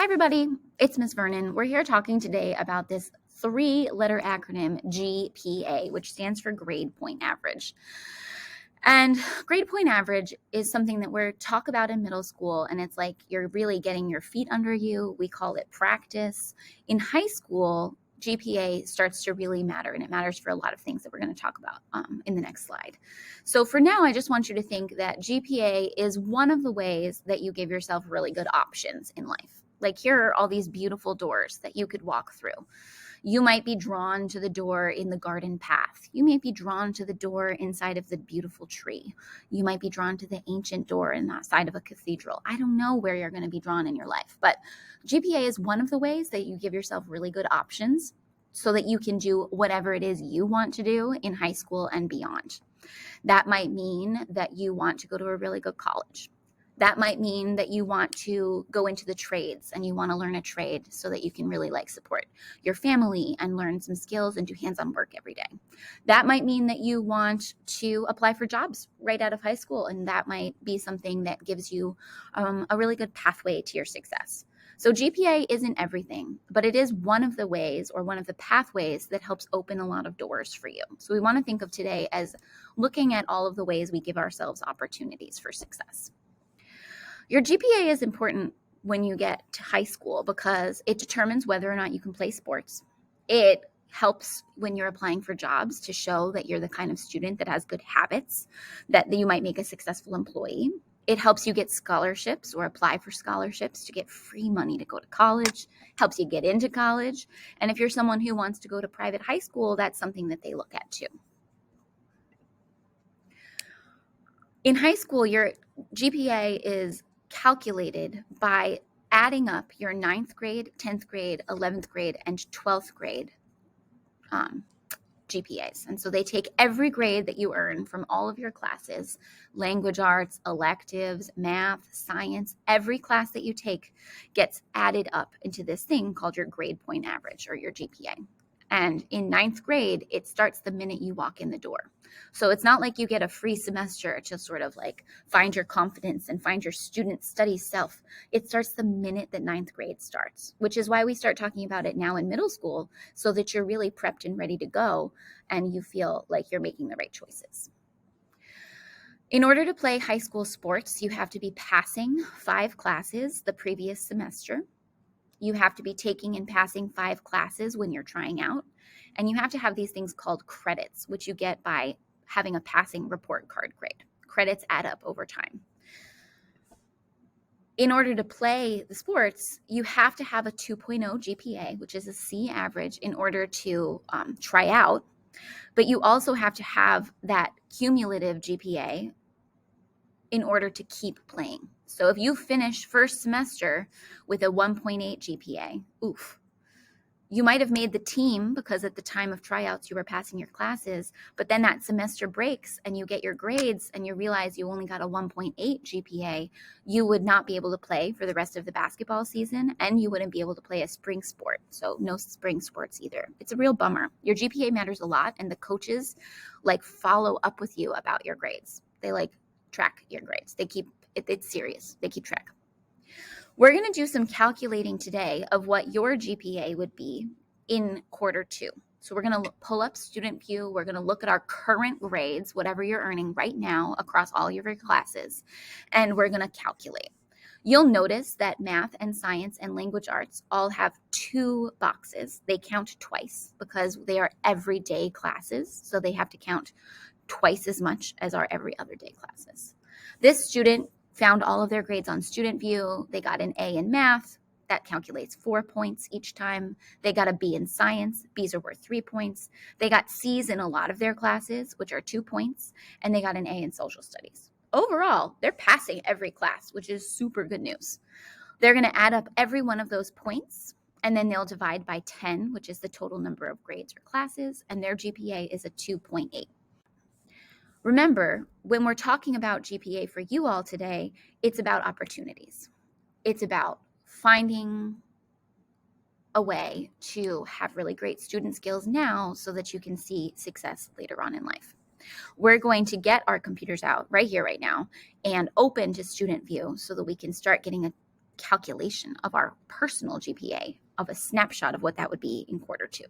Hi, everybody. It's Miss Vernon. We're here talking today about this three-letter acronym GPA, which stands for grade point average. And grade point average is something that we talk about in middle school, and it's like you're really getting your feet under you. We call it practice. In high school, GPA starts to really matter, and it matters for a lot of things that we're going to talk about in the next slide. So for now, I just want you to think that GPA is one of the ways that you give yourself really good options in life. Like here are all these beautiful doors that you could walk through. You might be drawn to the door in the garden path. You may be drawn to the door inside of the beautiful tree. You might be drawn to the ancient door in that side of a cathedral. I don't know where you're going to be drawn in your life, but GPA is one of the ways that you give yourself really good options so that you can do whatever it is you want to do in high school and beyond. That might mean that you want to go to a really good college. That might mean that you want to go into the trades and you want to learn a trade so that you can really support your family and learn some skills and do hands-on work every day. That might mean that you want to apply for jobs right out of high school, and that might be something that gives you a really good pathway to your success. So GPA isn't everything, but it is one of the ways or one of the pathways that helps open a lot of doors for you. So we want to think of today as looking at all of the ways we give ourselves opportunities for success. Your GPA is important when you get to high school because it determines whether or not you can play sports. It helps when you're applying for jobs to show that you're the kind of student that has good habits, that you might make a successful employee. It helps you get scholarships or apply for scholarships to get free money to go to college, helps you get into college. And if you're someone who wants to go to private high school, that's something that they look at too. In high school, your GPA is calculated by adding up your 9th grade, 10th grade, 11th grade, and 12th grade GPAs. And so they take every grade that you earn from all of your classes, language arts, electives, math, science, every class that you take gets added up into this thing called your grade point average or your GPA. And in 9th grade, it starts the minute you walk in the door. So it's not like you get a free semester to sort of find your confidence and find your student study self. It starts the minute that 9th grade starts, which is why we start talking about it now in middle school so that you're really prepped and ready to go and you feel like you're making the right choices. In order to play high school sports, you have to be passing 5 classes the previous semester. You have to be taking and passing 5 classes when you're trying out. And you have to have these things called credits, which you get by having a passing report card grade. Credits add up over time. In order to play the sports, you have to have a 2.0 GPA, which is a C average, in order to try out. But you also have to have that cumulative GPA in order to keep playing. So if you finish first semester with a 1.8 GPA, oof, you might have made the team because at the time of tryouts you were passing your classes, but then that semester breaks and you get your grades and you realize you only got a 1.8 GPA, you would not be able to play for the rest of the basketball season and you wouldn't be able to play a spring sport. So no spring sports either. It's a real bummer. Your GPA matters a lot and the coaches follow up with you about your grades. They track your grades. It's serious. They keep track. We're going to do some calculating today of what your GPA would be in quarter 2. So we're going to pull up Student View. We're going to look at our current grades, whatever you're earning right now across all of your classes, and we're going to calculate. You'll notice that math and science and language arts all have 2 boxes. They count twice because they are everyday classes, so they have to count twice as much as our every other day classes. This student found all of their grades on Student View. They got an A in math. That calculates 4 points each time. They got a B in science. B's are worth 3 points. They got C's in a lot of their classes, which are 2 points. And they got an A in social studies. Overall, they're passing every class, which is super good news. They're going to add up every one of those points, and then they'll divide by 10, which is the total number of grades or classes, and their GPA is a 2.8. Remember, when we're talking about GPA for you all today, it's about opportunities. It's about finding a way to have really great student skills now so that you can see success later on in life. We're going to get our computers out right here, right now, and open to Student View so that we can start getting a calculation of our personal GPA, of a snapshot of what that would be in quarter two.